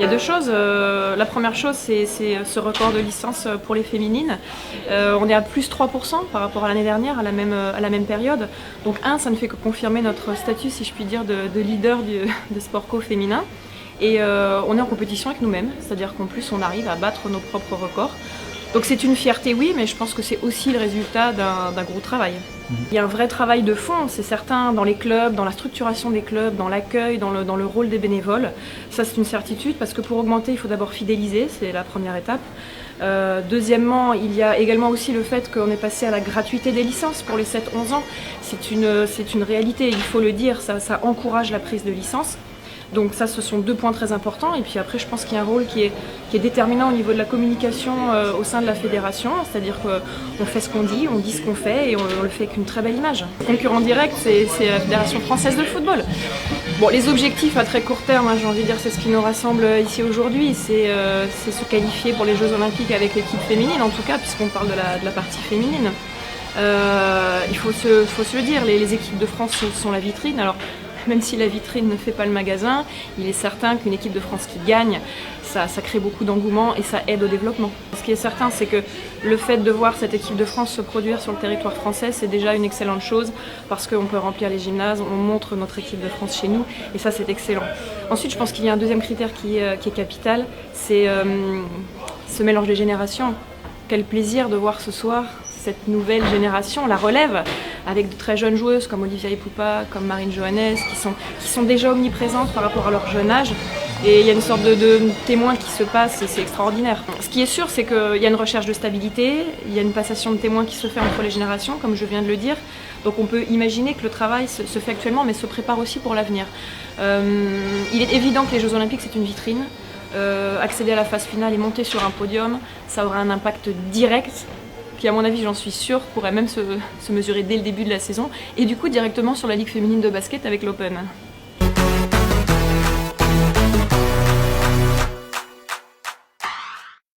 Il y a deux choses. La première chose, c'est ce record de licence pour les féminines. On est à plus 3% par rapport à l'année dernière, à la même période. Donc ça ne fait que confirmer notre statut, si je puis dire, de leader de sport co féminin. Et on est en compétition avec nous-mêmes, c'est-à-dire qu'en plus on arrive à battre nos propres records. Donc c'est une fierté, oui, mais je pense que c'est aussi le résultat d'un gros travail. Il y a un vrai travail de fond, c'est certain, dans les clubs, dans la structuration des clubs, dans l'accueil, dans le rôle des bénévoles. Ça, c'est une certitude, parce que pour augmenter, il faut d'abord fidéliser, c'est la première étape. Deuxièmement, il y a également aussi le fait qu'on est passé à la gratuité des licences pour les 7-11 ans. C'est une réalité, il faut le dire, ça encourage la prise de licence. Donc ça, ce sont deux points très importants. Et puis après, je pense qu'il y a un rôle qui est déterminant au niveau de la communication au sein de la fédération. C'est-à-dire qu'on fait ce qu'on dit, on dit ce qu'on fait et on le fait avec une très belle image. Le concurrent direct, c'est la Fédération française de football. Bon, les objectifs à très court terme, j'ai envie de dire, c'est ce qui nous rassemble ici aujourd'hui. C'est se qualifier pour les Jeux Olympiques avec l'équipe féminine, en tout cas, puisqu'on parle de la partie féminine. Il faut se le dire, les équipes de France sont la vitrine. Alors, même si la vitrine ne fait pas le magasin, il est certain qu'une équipe de France qui gagne, ça crée beaucoup d'engouement et ça aide au développement. Ce qui est certain, c'est que le fait de voir cette équipe de France se produire sur le territoire français, c'est déjà une excellente chose parce qu'on peut remplir les gymnases, on montre notre équipe de France chez nous et ça, c'est excellent. Ensuite, je pense qu'il y a un deuxième critère qui est capital, c'est ce mélange des générations. Quel plaisir de voir ce soir cette nouvelle génération, la relève, avec de très jeunes joueuses comme Olivia Ipupa, comme Marine Johannes, qui sont déjà omniprésentes par rapport à leur jeune âge. Et il y a une sorte de témoin qui se passe et c'est extraordinaire. Ce qui est sûr, c'est qu'il y a une recherche de stabilité, il y a une passation de témoins qui se fait entre les générations, comme je viens de le dire. Donc on peut imaginer que le travail se fait actuellement, mais se prépare aussi pour l'avenir. Il est évident que les Jeux Olympiques, c'est une vitrine. Accéder à la phase finale et monter sur un podium, ça aura un impact direct qui, à mon avis, j'en suis sûre, pourrait même se mesurer dès le début de la saison, et du coup directement sur la Ligue féminine de basket avec l'Open.